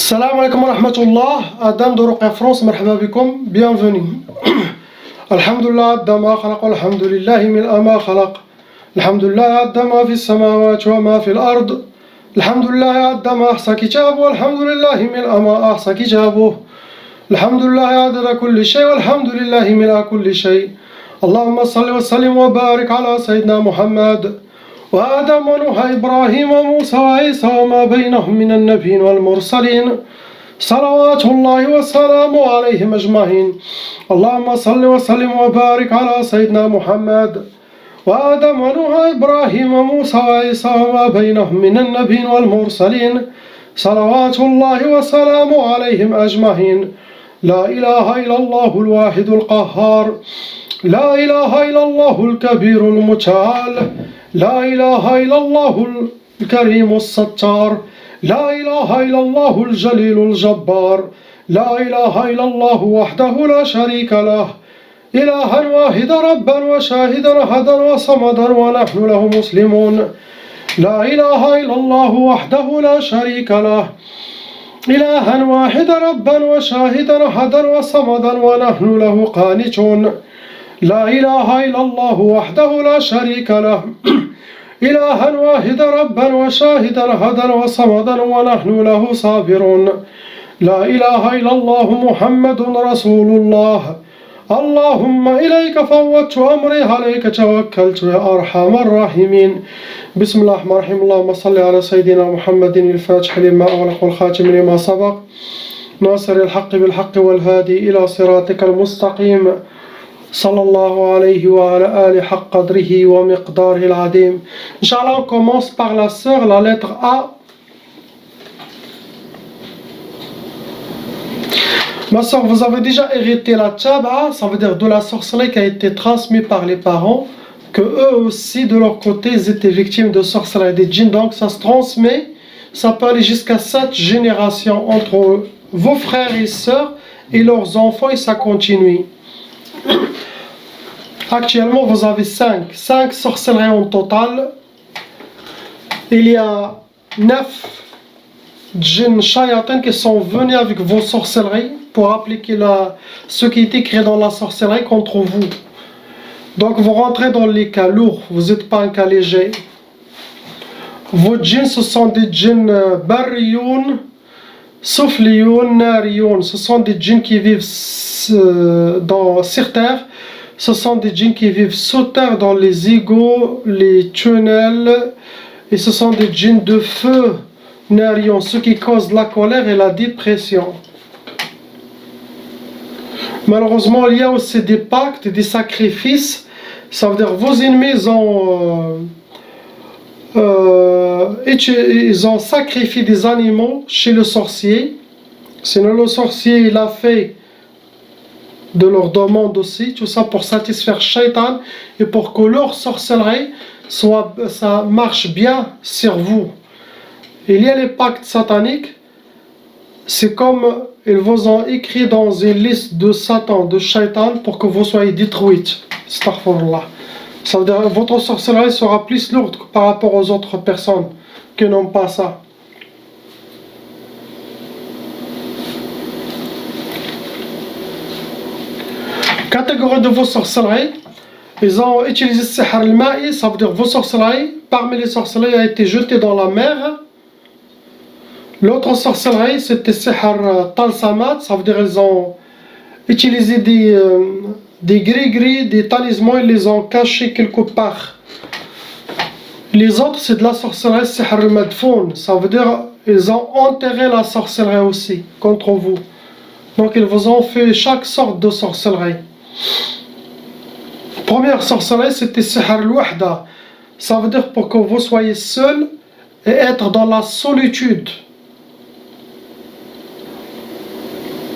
Salam alaikum wa rahmatullah, Adam de Ruqya France, marhaba bikum, bienvenue. Alhamdulillah, Adama khalaq, alhamdulillahi min ama khalaq. Alhamdulillah, Adama fi samawati wa ma fi al-ard. Alhamdulillah, Adama ahsa kitabu, alhamdulillahi min ama ahsa kitabu. Alhamdulillah, adada kulli shay, alhamdulillahi min kulli shay. Allahumma salli wa sallim wa barik ala Sayyidina Muhammad. وآدم ونوح إبراهيم وموسى وعيسى وما بينهم من النبيين والمرسلين صلوات الله وسلامه عليهم أجمعين. اللهم صل وسلم وبارك على سيدنا محمد وآدم ونوح إبراهيم وموسى وعيسى وما بينهم من النبيين والمرسلين صلوات الله وسلامه عليهم أجمعين. لا إله إلا الله الواحد القهار، لا إله إلا الله الكبير المتعال، لا إله إلا الله الكريم الستار، لا إله إلا الله الجليل الجبار، لا إله إلا الله وحده لا شريك له، إلها واحدا ربا وشاهدا أحدا وصمدا ونحن له مسلمون. لا إله إلا الله وحده لا شريك له، إلها واحدا ربا وشاهدا أحدا وصمدا ونحن له قانتون. لا إله إلا الله وحده لا شريك له، إلها واحدا ربا وشاهدا أحدا وصمدا ونحن له صابرون. لا إله إلا الله محمد رسول الله. اللهم إليك فوضت أمري عليك توكلت يا أرحم الراحمين. بسم الله الرحمن الرحيم. اللهم صل على سيدنا محمد الفاتح لما أغلق والخاتم لما سبق ناصر الحق بالحق والهادي إلى صراطك المستقيم صلى الله عليه وعلى آله حق قدره ومقداره العظيم. Inch'Allah, on commence par la sœur, la lettre A. Ma sœur, vous avez déjà hérité la tchaba, ça veut dire de la sorcellerie qui a été transmise par les parents, que eux aussi de leur côté ils étaient victimes de sorcellerie des djinns, donc ça se transmet, ça peut aller jusqu'à 7 générations entre vos frères et sœurs et leurs enfants et ça continue. Actuellement, vous avez 5 sorcelleries en total. Il y a 9 djinns shayatin qui sont venus avec vos sorcelleries pour appliquer ce qui est écrit dans la sorcellerie contre vous. Donc vous rentrez dans les cas lourds, vous n'êtes pas un cas léger. Vos djinns, ce sont des djinns barriyoun, soufliyoun, nariyoun. Ce sont des djinns qui vivent sur terre. Ce sont des djinns qui vivent sous terre dans les égouts, les tunnels. Et ce sont des djinns de feu, nariyon, ceux qui causent la colère et la dépression. Malheureusement, il y a aussi des pactes, des sacrifices. Ça veut dire vos ennemis ils ont sacrifié des animaux chez le sorcier. Sinon le sorcier il a fait de leur demande aussi, tout ça pour satisfaire Shaitan et pour que leur sorcellerie ça marche bien sur vous. Il y a les pactes sataniques, c'est comme ils vous ont écrit dans une liste de Satan, de Shaitan pour que vous soyez détruites. Astaghfirullah. Ça veut dire que votre sorcellerie sera plus lourde par rapport aux autres personnes qui n'ont pas ça. Catégorie de vos sorcelleries, ils ont utilisé le sihr al-ma'i, ça veut dire vos sorcelleries, parmi les sorcelleries a été jetée dans la mer. L'autre sorcellerie c'était sihr talsamat, ça veut dire ils ont utilisé des gris-gris, des talismans, ils les ont cachés quelque part. Les autres c'est de la sorcellerie sihr al-madfoun, ça veut dire ils ont enterré la sorcellerie aussi contre vous. Donc ils vous ont fait chaque sorte de sorcellerie. Première sorcellerie c'était sihr al-wahda, ça veut dire pour que vous soyez seul et être dans la solitude.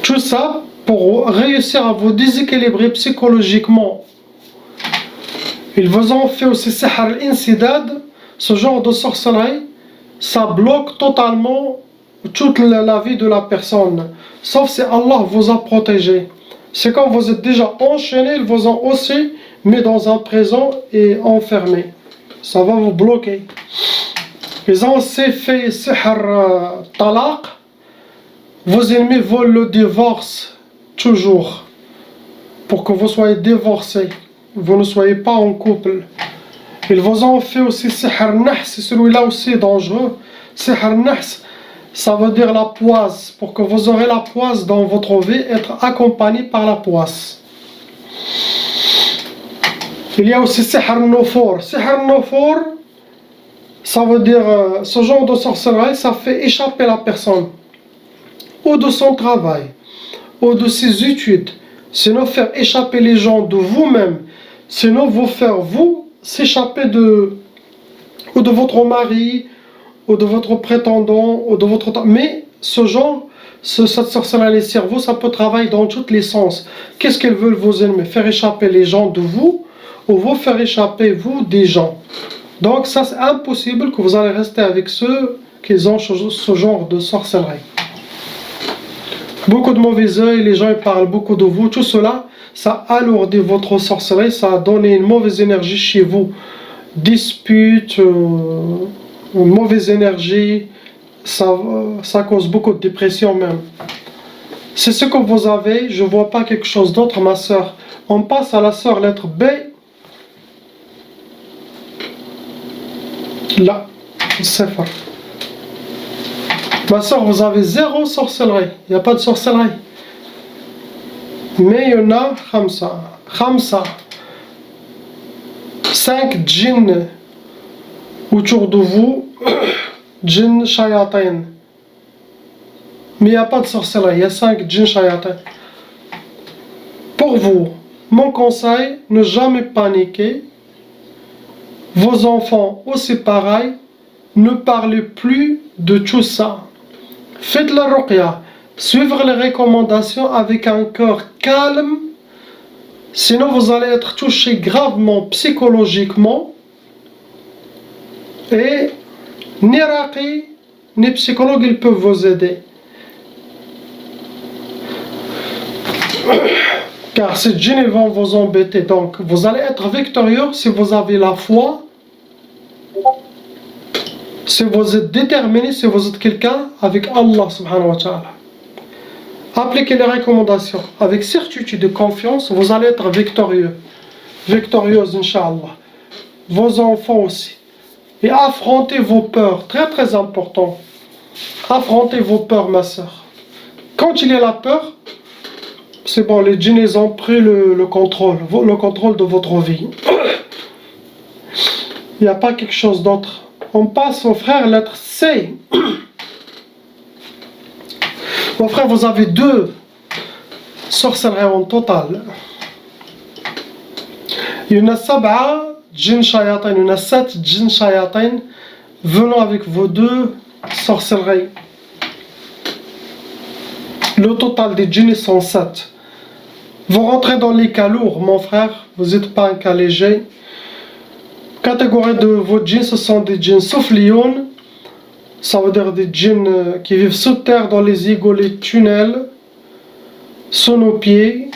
Tout ça pour réussir à vous déséquilibrer psychologiquement. Ils vous ont fait aussi sihr al-insidad, ce genre de sorcellerie, ça bloque totalement toute la vie de la personne, sauf si Allah vous a protégé. C'est quand vous êtes déjà enchaîné, ils vous ont aussi mis dans un prison et enfermé. Ça va vous bloquer. Ils ont aussi fait sihr talaq, Vos ennemis veulent le divorce toujours pour que vous soyez divorcés, vous ne soyez pas en couple. Ils vous ont fait aussi sihr nahs, c'est celui-là aussi dangereux. Sihr nahs, ça veut dire la poisse, pour que vous aurez la poisse dans votre vie, être accompagné par la poisse. Il y a aussi sihr nufour. Sihr nufour, ça veut dire ce genre de sorcellerie, ça fait échapper la personne, ou de son travail, ou de ses études, sinon faire échapper les gens de vous-même, sinon vous faire vous s'échapper ou de votre mari, ou de votre prétendant, ou de votre... Mais ce genre, cette sorcellerie, les cerveaux, ça peut travailler dans tous les sens. Qu'est-ce qu'elles veulent vos ennemis? Faire échapper les gens de vous, ou vous faire échapper vous des gens. Donc ça c'est impossible que vous allez rester avec ceux qui ont ce genre de sorcellerie. Beaucoup de mauvais œil, les gens ils parlent beaucoup de vous, tout cela, ça alourdit votre sorcellerie, ça a donné une mauvaise énergie chez vous. Disputes, une mauvaise énergie, ça cause beaucoup de dépression même. C'est ce que vous avez, je ne vois pas quelque chose d'autre ma soeur. On passe à la soeur lettre B. Là, c'est fort. Ma soeur, vous avez zéro sorcellerie. Il n'y a pas de sorcellerie. Mais il y en a khamsa. 5 djinns autour de vous. Djinns shayatin. Mais il n'y a pas de sorcellerie. Il y a 5 djinns shayatin. Pour vous, mon conseil, ne jamais paniquer. Vos enfants aussi pareil. Ne parlez plus de tout ça. Faites la ruqya, suivre les recommandations avec un cœur calme, sinon vous allez être touché gravement psychologiquement et ni raqi ni psychologue ils peuvent vous aider. Car ces djinns ils vont vous embêter, donc vous allez être victorieux si vous avez la foi. Si vous êtes déterminé, si vous êtes quelqu'un avec Allah subhanahu wa ta'ala. Appliquez les recommandations. Avec certitude et confiance, vous allez être victorieux. Victorieuse, Inch'Allah. Vos enfants aussi. Et affrontez vos peurs. Très très important. Affrontez vos peurs, ma soeur. Quand il y a la peur, c'est bon, les djinns ils ont pris le contrôle de votre vie. Il n'y a pas quelque chose d'autre. On passe au frère lettre C. Mon frère, vous avez 2 sorcelleries en total. Il y en a 7 djinns shayatin, il y en a 7 djinns shayatin venant avec vos 2 sorcelleries. Le total des djinns sont 7. Vous rentrez dans les cas lourds, mon frère, vous n'êtes pas un cas léger. Catégorie de vos djinns, ce sont des djinns souflioun, ça veut dire des djinns qui vivent sous terre dans les égouts, les tunnels, sous nos pieds.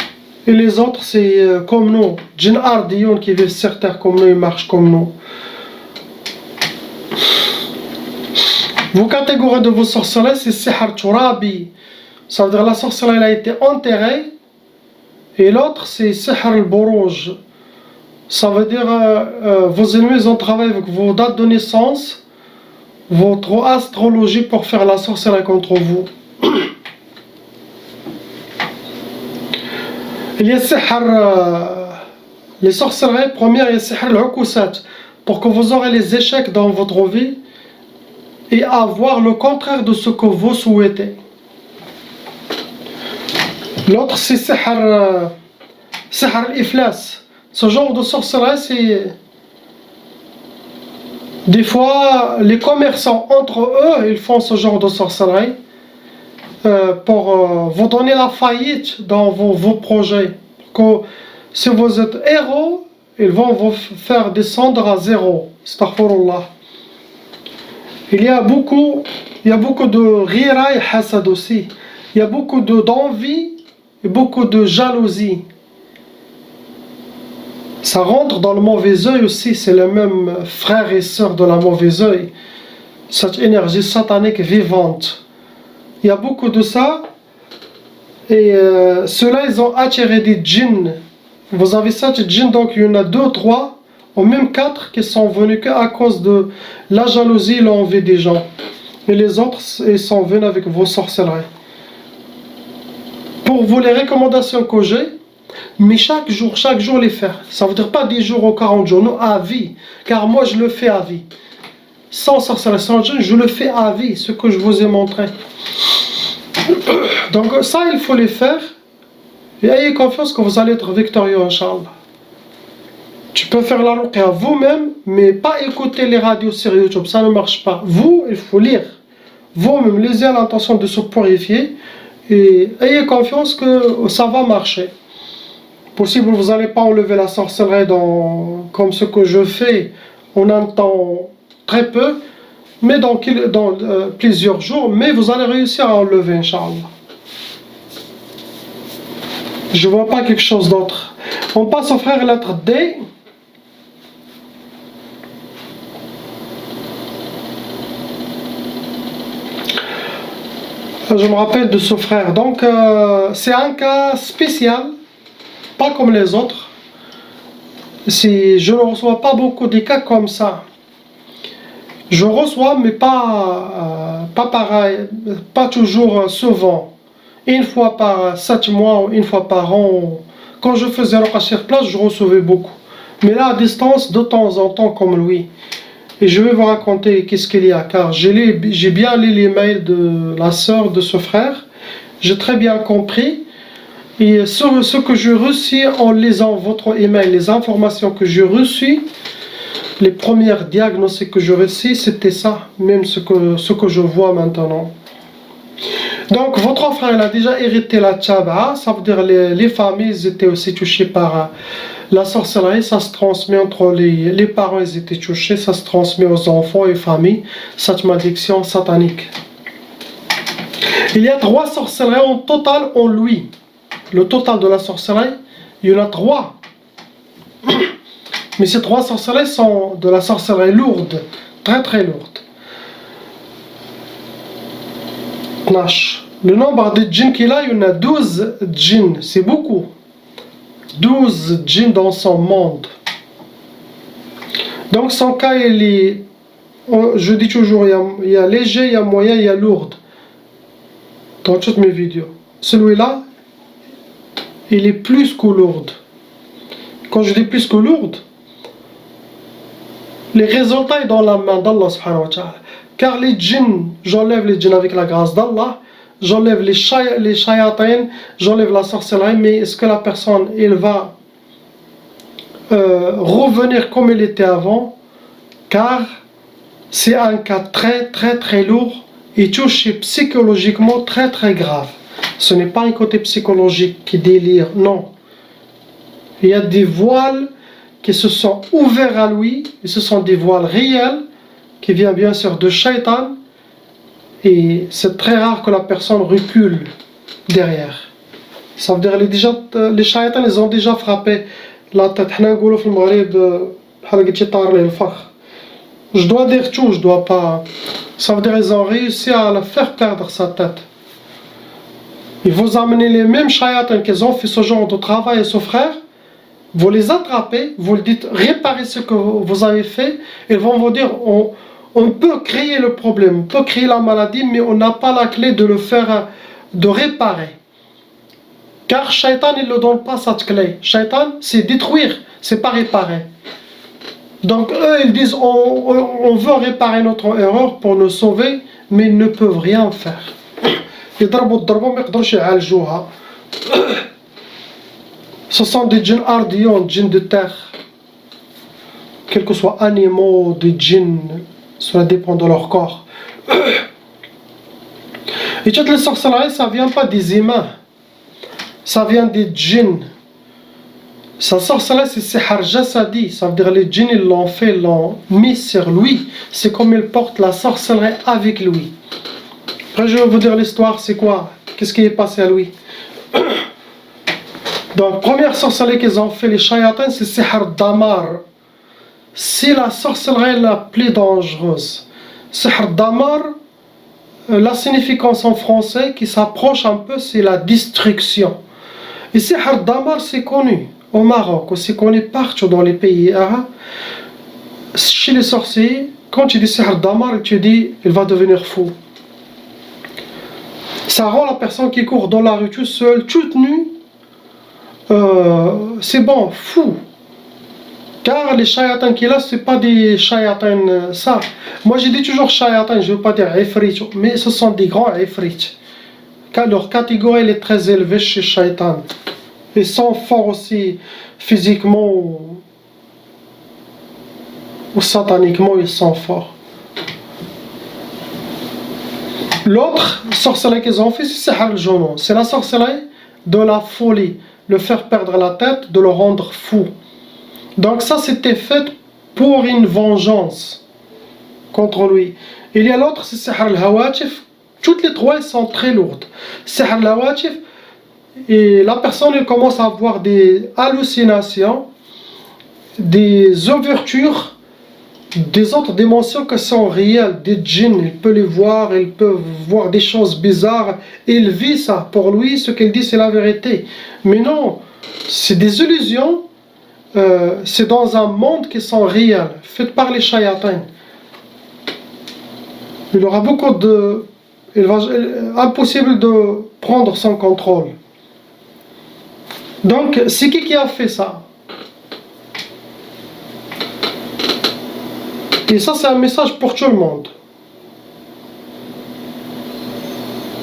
Et les autres, c'est comme nous, djinns ardioun qui vivent sur terre comme nous, ils marchent comme nous. Vos catégories de vos sorcelleries, c'est sihr turabi, ça veut dire la sorcellerie a été enterrée. Et l'autre, c'est sihr al-burouj. Ça veut dire vos ennemis ont travaillé avec vos dates de naissance, votre astrologie pour faire la sorcellerie contre vous. Il y a les sorcelleries premières, il y a sihr al-ukusat, pour que vous aurez les échecs dans votre vie et avoir le contraire de ce que vous souhaitez. L'autre, c'est sihr al-iflas. Ce genre de sorcellerie, c'est... Des fois, les commerçants, entre eux, ils font ce genre de sorcellerie pour vous donner la faillite dans vos projets. Que si vous êtes héros, ils vont vous faire descendre à zéro. Astaghfirullah. Il y a beaucoup de rira et hasad aussi. Il y a beaucoup d'envie et beaucoup de jalousie. Ça rentre dans le mauvais œil aussi, c'est les mêmes frères et sœurs de la mauvais œil. Cette énergie satanique vivante. Il y a beaucoup de ça. Et ceux-là, ils ont attiré des djinns. Vous avez 7 djinns, donc il y en a 2, 3, ou même 4 qui sont venus qu'à cause de la jalousie et l'envie des gens. Et les autres, ils sont venus avec vos sorcelleries. Pour vous, les recommandations que j'ai, mais chaque jour les faire. Ça veut dire pas 10 jours ou 40 jours, non, à vie. Car moi, je le fais à vie. Sans sorcellerie, sans djinn, je le fais à vie, ce que je vous ai montré. Donc ça, il faut les faire. Et ayez confiance que vous allez être victorieux, Inch'Allah. Tu peux faire la ruqya vous-même, mais pas écouter les radios sur YouTube, ça ne marche pas. Vous, il faut lire. Vous-même, lisez à l'intention de se purifier. Et ayez confiance que ça va marcher. Possible, vous n'allez pas enlever la sorcellerie comme ce que je fais en un temps très peu, mais dans plusieurs jours, mais vous allez réussir à enlever, Inch'Allah. Je vois pas quelque chose d'autre. On passe au frère lettre D. Je me rappelle de ce frère. Donc, c'est un cas spécial, pas comme les autres. Je ne reçois pas beaucoup de cas comme ça. Je reçois, mais pas pareil, pas toujours souvent. Une fois par 7 mois ou une fois par an. Quand je faisais ruqya sur place, je recevais beaucoup. Mais là, à distance, de temps en temps, comme lui. Et je vais vous raconter qu'est-ce qu'il y a, car j'ai bien lu les mails de la sœur de ce frère. J'ai très bien compris. Et sur ce que j'ai reçu en lisant votre email, les informations que j'ai reçues, les premières diagnostics que j'ai reçus, c'était ça, même ce que je vois maintenant. Donc, votre frère, il a déjà hérité la tchaba, ça veut dire les familles étaient aussi touchées par la sorcellerie, ça se transmet entre les parents, ils étaient touchés, ça se transmet aux enfants et familles, cette malédiction satanique. Il y a 3 sorcelleries en total en lui. Le total de la sorcellerie, il y en a 3. Mais ces 3 sorcelleries sont de la sorcellerie lourde, très très lourde. Le nombre de djinns qu'il a, il y en a 12 djinns, c'est beaucoup. 12 djinns dans son monde. Donc son cas, il est, je dis toujours, il y a léger, il y a moyen, il y a lourde. Dans toutes mes vidéos. Celui-là, il est plus que lourde. Quand je dis plus que lourde, les résultats sont dans la main d'Allah subhanahu wa ta'ala. Car les djinns, j'enlève les djinns avec la grâce d'Allah, j'enlève les shayatins, j'enlève la sorcellerie, mais est-ce que la personne, elle va revenir comme elle était avant? Car c'est un cas très très très lourd et touché psychologiquement très très grave. Ce n'est pas un côté psychologique qui délire, non. Il y a des voiles qui se sont ouverts à lui, et ce sont des voiles réels, qui viennent bien sûr de shaitan, et c'est très rare que la personne recule derrière. Ça veut dire les shaitans, ils ont déjà frappé la tête. Je dois dire tout, je dois pas. Ça veut dire qu'ils ont réussi à le faire perdre sa tête. Et vous amenez les mêmes shayatans qu'ils ont fait ce genre de travail à ce frère, vous les attrapez, vous leur dites réparez ce que vous avez fait, ils vont vous dire on peut créer le problème, on peut créer la maladie, mais on n'a pas la clé de le faire, de réparer. Car shaitan, il ne donne pas cette clé. Shaitan, c'est détruire, c'est pas réparer. Donc eux, ils disent on veut réparer notre erreur pour nous sauver, mais ils ne peuvent rien faire. Ce sont des djinns ardillons, djinns de terre. Quels que soient animaux, des djinns, cela dépend de leur corps. Et toutes les sorcelleries, ça ne vient pas des humains. Ça vient des djinns. Sa sorcellerie, c'est sihar jasadi. Ça veut dire les djinns, ils l'ont fait, ils l'ont mis sur lui. C'est comme il porte la sorcellerie avec lui. Après, je vais vous dire l'histoire, c'est quoi? Qu'est-ce qui est passé à lui? Donc, première sorcellerie qu'ils ont fait, les shayatins, c'est sihar damar. C'est la sorcellerie la plus dangereuse. Sihar damar, la signification en français qui s'approche un peu, c'est la destruction. Et Sihr Damar, c'est connu au Maroc, c'est connu partout dans les pays arabes. Chez les sorciers, quand tu dis Sihr Damar, tu dis il va devenir fou. Ça rend la personne qui court dans la rue toute seule, toute nue, c'est bon, fou. Car les shayatans qu'il a, ce n'est pas des shayatans ça. Moi je dis toujours shayatans, je ne veux pas dire ifrit, mais ce sont des grands ifrit. Car leur catégorie elle est très élevée chez shaytan. Ils sont forts aussi physiquement ou sataniquement, ils sont forts. L'autre sorcellerie qu'ils ont fait, c'est Sihr al-Junun. C'est la sorcellerie de la folie, le faire perdre la tête, de le rendre fou. Donc ça c'était fait pour une vengeance contre lui. Il y a l'autre, c'est Sihr al-Hawatif. Toutes les trois elles sont très lourdes. Sihr al-Hawatif, et la personne elle commence à avoir des hallucinations, des ouvertures, des autres dimensions qui sont réelles, des djinns, il peut les voir, il peut voir des choses bizarres, et il vit ça. Pour lui, ce qu'il dit c'est la vérité. Mais non, c'est des illusions. C'est dans un monde qui sont réels, fait par les shayatans. Il aura beaucoup de... impossible de prendre son contrôle. Donc, c'est qui a fait ça? Et ça, c'est un message pour tout le monde.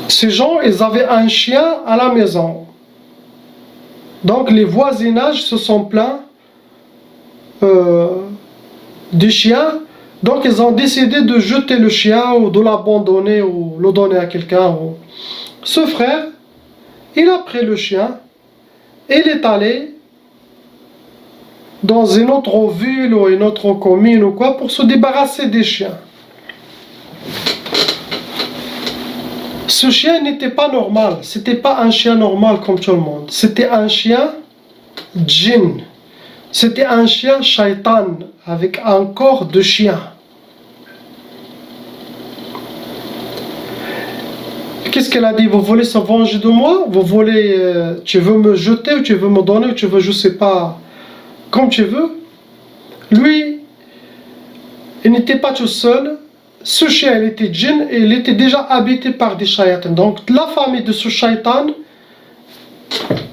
Ces gens, ils avaient un chien à la maison. Donc, les voisinages se sont plaints du chien, donc ils ont décidé de jeter le chien ou de l'abandonner ou le donner à quelqu'un. Ce frère, il a pris le chien et il est allé dans une autre ville ou une autre commune ou quoi pour se débarrasser des chiens. Ce chien n'était pas normal, c'était pas un chien normal comme tout le monde, c'était un chien djinn. C'était un chien shaitan avec un corps de chien. Qu'est-ce qu'elle a dit? Vous voulez se venger de moi? Vous voulez, tu veux me jeter ou tu veux me donner ou tu veux, je sais pas, comme tu veux. Lui, il n'était pas tout seul. Ce chien, il était djinn et il était déjà habité par des shaitans. Donc la famille de ce shaitan,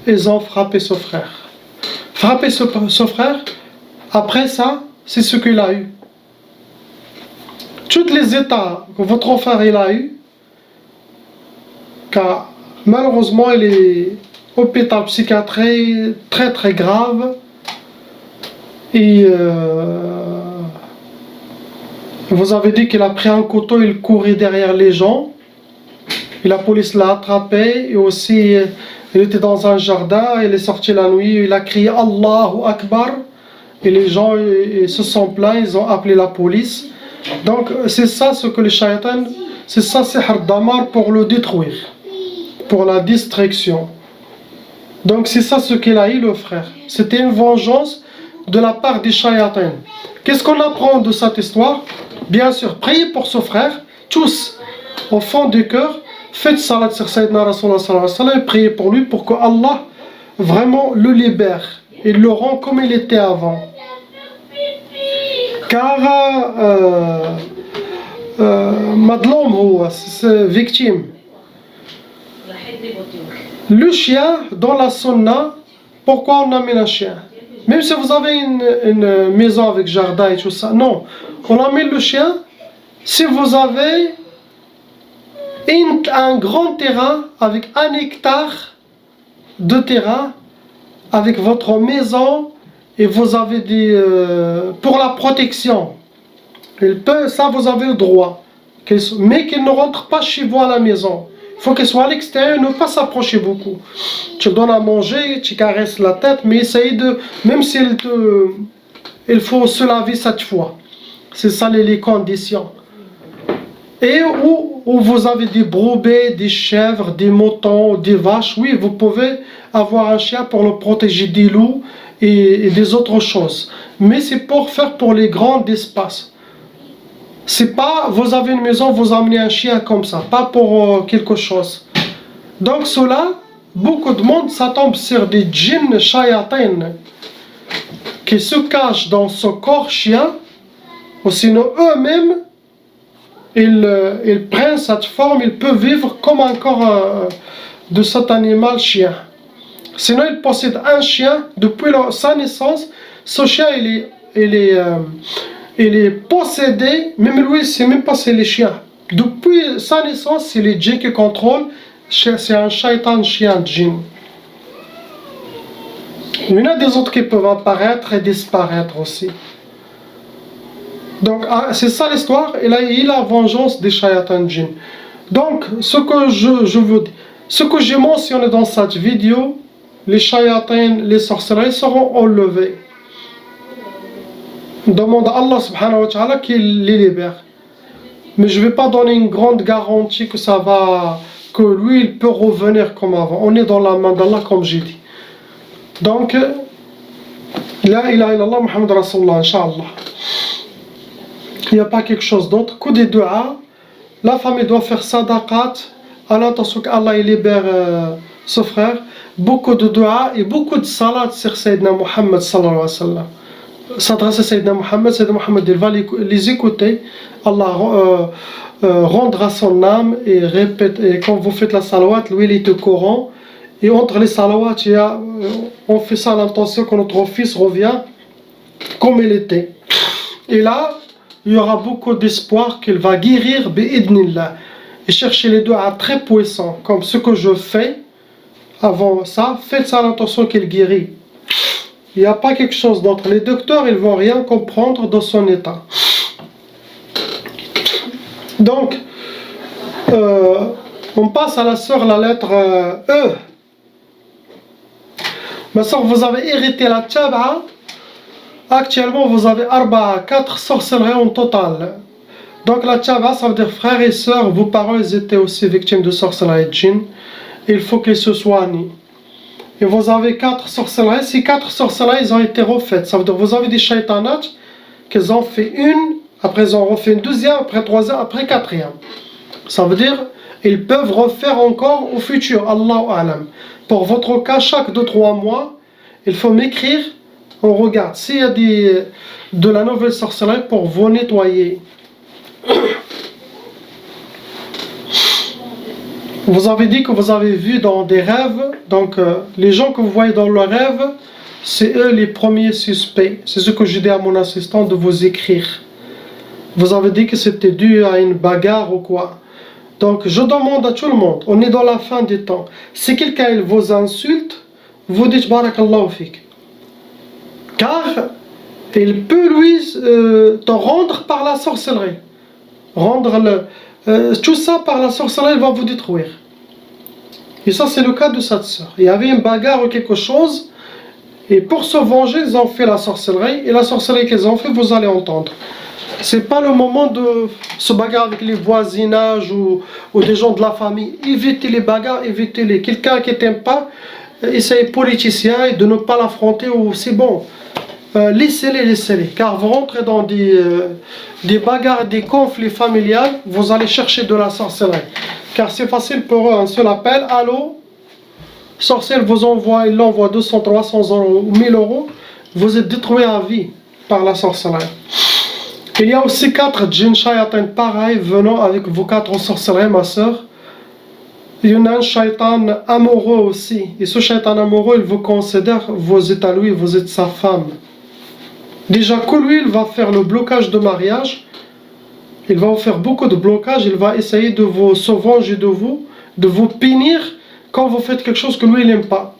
ils ont frappé ce frère. Frapper ce frère, après ça, c'est ce qu'il a eu. Tous les états que votre frère il a eu, car malheureusement il est hôpital psychiatrique très très grave, et vous avez dit qu'il a pris un couteau, il courait derrière les gens, et la police l'a attrapé, et aussi il était dans un jardin, il est sorti la nuit, il a crié Allahu Akbar, et les gens ils se sont plaints, ils ont appelé la police. Donc c'est ça ce que les shaytans, c'est ça Sihr Damar pour le détruire, pour la distraction. Donc c'est ça ce qu'il a eu le frère. C'était une vengeance de la part des shaytans. Qu'est-ce qu'on apprend de cette histoire? Bien sûr, priez pour ce frère, tous, au fond du cœur. Faites salat sur Sayyidina Rasulullah sallallahu alayhi wa sallam et priez pour lui pour que Allah vraiment le libère et le rend comme il était avant. Car Madlom, c'est victime. Le chien dans la sunna, pourquoi on amène un chien? Même si vous avez une maison avec jardin et tout ça, non. On amène le chien si vous avez un grand terrain avec 1 hectare de terrain avec votre maison et vous avez des pour la protection. Ça vous avez le droit, mais qu'il ne rentre pas chez vous à la maison. Il faut qu'il soit à l'extérieur, ne pas s'approcher beaucoup. Tu donnes à manger, tu caresses la tête, mais essaye de, même s'il il faut se laver 7 fois. C'est ça les conditions. Et où vous avez des brebis, des chèvres, des moutons, des vaches, oui, vous pouvez avoir un chien pour le protéger des loups et des autres choses. Mais c'est pour faire pour les grands espaces. C'est pas, vous avez une maison, vous amenez un chien comme ça, pas pour quelque chose. Donc cela, beaucoup de monde, ça tombe sur des djinns shayatin qui se cachent dans ce corps chien, ou sinon eux-mêmes, ils prennent cette forme, ils peuvent vivre comme un corps de cet animal chien. Sinon, ils possèdent un chien depuis sa naissance. Ce chien, il est possédé, même lui, il ne sait même pas c'est les chiens. Depuis sa naissance, c'est les djinns qui contrôlent. C'est un shaitan chien djinn. Il y en a des autres qui peuvent apparaître et disparaître aussi. Donc, c'est ça l'histoire. Il a la vengeance des shaitan djinn. Donc, ce que je veux dire, ce que j'ai mentionné dans cette vidéo, les shayatins, les sorcelleries seront enlevés. Demande à Allah subhanahu wa ta'ala qu'il les libère. Mais je ne vais pas donner une grande garantie que lui il peut revenir comme avant. On est dans la main d'Allah comme j'ai dit. Donc, la ilaha illallah Muhammad Rasulullah, Inch'Allah. Il n'y a pas quelque chose d'autre que des du'a. La famille doit faire sadaqat à l'intention qu'Allah libère ce frère. Beaucoup de du'a et beaucoup de salat sur Sayyidina Muhammad sallallahu alayhi wa sallam. S'adresser à Sayyidina Muhammad il va les écouter. Allah rendra son âme et répète. Et quand vous faites la salawat, lui il est au courant. Et entre les salawats, on fait ça à l'intention que notre fils revient comme il était. Et là, il y aura beaucoup d'espoir qu'il va guérir bi'idnillah. Et chercher les du'a très puissants, comme ce que je fais. Avant ça, faites ça à l'intention qu'il guérit. Il n'y a pas quelque chose d'autre. Les docteurs, ils ne vont rien comprendre de son état. Donc, on passe à la sœur, la lettre E. Ma sœur, vous avez hérité la tchab'a. Actuellement, vous avez 4 sorcelleries en total. Donc la tchab'a, ça veut dire frères et sœurs, vos parents ils étaient aussi victimes de sorcellerie et djinn. Il faut qu'ils se soignent. Et vous avez 4 sorcelleries. Ces 4 sorcelleries, ils ont été refaites. Ça veut dire que vous avez des shaitanats qu'ils ont fait une, après ils ont refait une deuxième, après troisième, après quatrième. Ça veut dire ils peuvent refaire encore au futur. Allahu A'lam. Pour votre cas, chaque 2-3 mois, il faut m'écrire. On regarde s'il y a de la nouvelle sorcellerie pour vous nettoyer. Vous avez dit que vous avez vu dans des rêves, donc les gens que vous voyez dans le rêve, c'est eux les premiers suspects. C'est ce que j'ai dit à mon assistant de vous écrire. Vous avez dit que c'était dû à une bagarre ou quoi. Donc je demande à tout le monde, on est dans la fin des temps. Si quelqu'un il vous insulte, vous dites Barakallahu fik. Car il peut lui te rendre par la sorcellerie. Tout ça par la sorcellerie, il va vous détruire. Et ça, c'est le cas de cette sœur. Il y avait une bagarre ou quelque chose, et pour se venger, ils ont fait la sorcellerie, et la sorcellerie qu'ils ont fait, vous allez entendre. C'est pas le moment de se bagarrer avec les voisinages ou des gens de la famille. Évitez les bagarres, évitez-les. Quelqu'un qui t'aime pas, essayez politicien et de ne pas l'affronter, ou c'est bon. Laissez-les, car vous rentrez dans des bagarres, des conflits familiales, vous allez chercher de la sorcellerie. Car c'est facile pour eux, un seul appel, allô, sorcière vous envoie, il l'envoie 200, 300 euros ou 1000 euros, vous êtes détruit à vie par la sorcellerie. Il y a aussi 4 djinns shayatin pareils venant avec vos 4 sorcelleries, ma soeur. Il y en a un shaitan amoureux aussi, et ce shaitan amoureux, il vous considère, vous êtes à lui, vous êtes sa femme. Déjà que lui, il va faire le blocage de mariage, il va vous faire beaucoup de blocages, il va essayer de vous se venger de vous punir quand vous faites quelque chose que lui, il n'aime pas.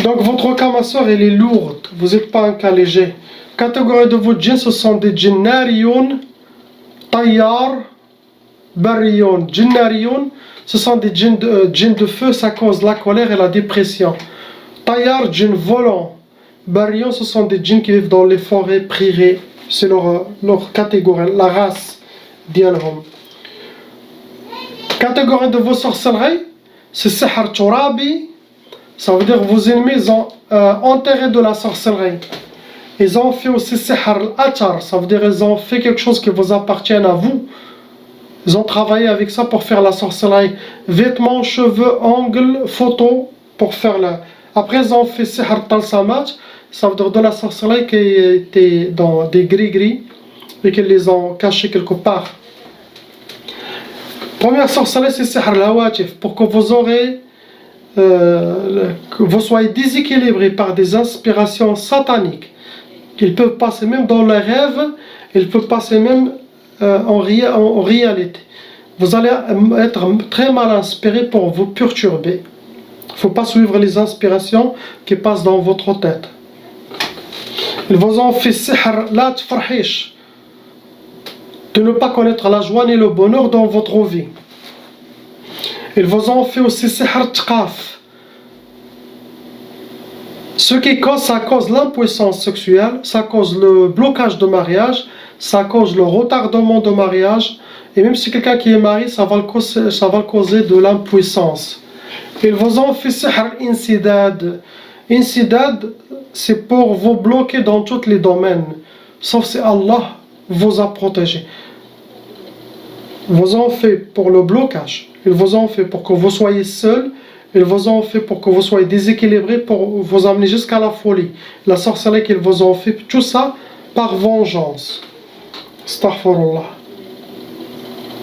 Donc votre cas, ma soeur, elle est lourde, vous n'êtes pas un cas léger. Catégorie de vos djinns, ce sont des djinns nariyoun, tayyar, bariyoun. Djinns nariyoun, ce sont des djinns de feu, ça cause la colère et la dépression. Tayyar, djinns volants. Bariyoun, ce sont des djinns qui vivent dans les forêts privées. C'est leur catégorie, la race d'Yanhum. Catégorie de vos sorcelleries, c'est Sihar Turabi. Ça veut dire que vos ennemis ont enterré de la sorcellerie. Ils ont fait aussi sihr al-atar, ça veut dire ils ont fait quelque chose qui vous appartient à vous. Ils ont travaillé avec ça pour faire la sorcellerie. Vêtements, cheveux, ongles, photos pour faire la... Après ils ont fait sihr al-talsamat, ça veut dire de la sorcellerie qui était dans des gris-gris et qu'ils les ont cachés quelque part. Première sorcellerie, c'est sihr al-hawatif, pour que vous soyez déséquilibrés par des inspirations sataniques. Ils peuvent passer même dans les rêves, ils peuvent passer même en réalité. Vous allez être très mal inspiré pour vous perturber. Il ne faut pas suivre les inspirations qui passent dans votre tête. Ils vous ont fait sihr la tfarhish, de ne pas connaître la joie ni le bonheur dans votre vie. Ils vous ont fait aussi sihr tqaf. Ce qui cause, ça cause l'impuissance sexuelle, ça cause le blocage de mariage, ça cause le retardement de mariage, et même si quelqu'un qui est marié, ça va le causer de l'impuissance. Ils vous ont fait sihr insidad. Insidad, c'est pour vous bloquer dans tous les domaines, sauf si Allah vous a protégé. Ils vous ont fait pour le blocage, ils vous ont fait pour que vous soyez seul, ils vous ont fait pour que vous soyez déséquilibrés, pour vous amener jusqu'à la folie. La sorcellerie qu'ils vous ont fait, tout ça par vengeance. Astaghfirullah.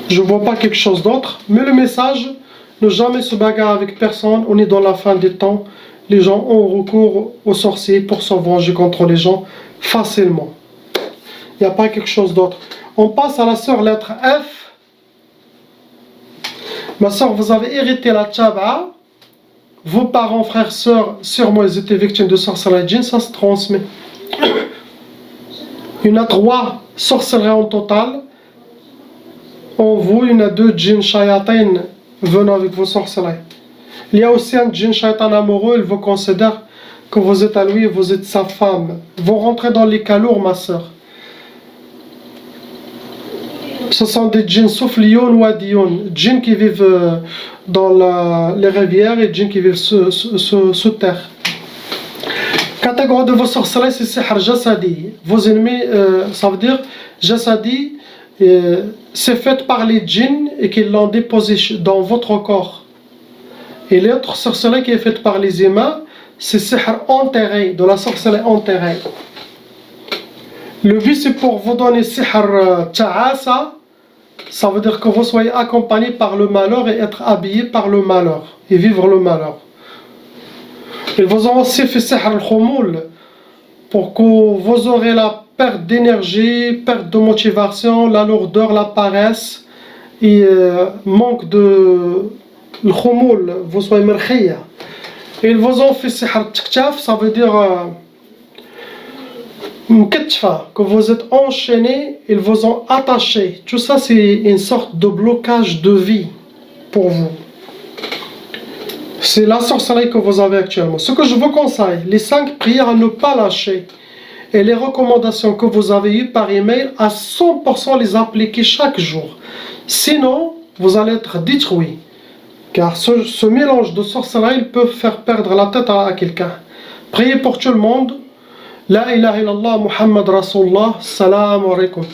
Je ne vois pas quelque chose d'autre, mais le message, ne jamais se bagarrer avec personne. On est dans la fin des temps. Les gens ont recours aux sorciers pour se venger contre les gens facilement. Il n'y a pas quelque chose d'autre. On passe à la sœur lettre F. Ma sœur, vous avez hérité la tchab'a. Vos parents, frères, sœurs, sûrement ils étaient victimes de sorcellerie djinn, ça se transmet. Il y en a 3 sorcelleries en total. En vous, il y en a 2 djinns shayatin venant avec vos sorcelleries. Il y a aussi un djinn shaitan amoureux, il vous considère que vous êtes à lui et vous êtes sa femme. Vous rentrez dans les calours, ma sœur. Ce sont des djinns soufliyoun ou adiyoun, djinns qui vivent dans les rivières et djinns qui vivent sous terre. Catégorie de vos sorcelleries, c'est sihr jasadi. Vos ennemis, ça veut dire jasadi, c'est fait par les djinns et qu'ils l'ont déposé dans votre corps. Et l'autre sorcellerie qui est faite par les humains, c'est sihr enterré, de la sorcellerie enterrée. Le but c'est pour vous donner sihr ta'asa, ça veut dire que vous soyez accompagné par le malheur et être habillé par le malheur et vivre le malheur. Ils vous ont aussi fait sihr al-khumul pour que vous aurez la perte d'énergie, perte de motivation, la lourdeur, la paresse et manque de l'khumul, vous soyez merkhiya. Et ils vous ont fait sihr tiktaf, ça veut dire que vous êtes enchaîné, ils vous ont attaché. Tout ça c'est une sorte de blocage de vie pour vous. C'est la sorcellerie que vous avez actuellement. Ce que je vous conseille, les 5 prières à ne pas lâcher et les recommandations que vous avez eues par email, à 100% les appliquer chaque jour. Sinon, vous allez être détruit. Car ce mélange de sorcellerie peut faire perdre la tête à quelqu'un. Priez pour tout le monde. La ilaha illallah Muhammad Rasulullah. Salam alaikum.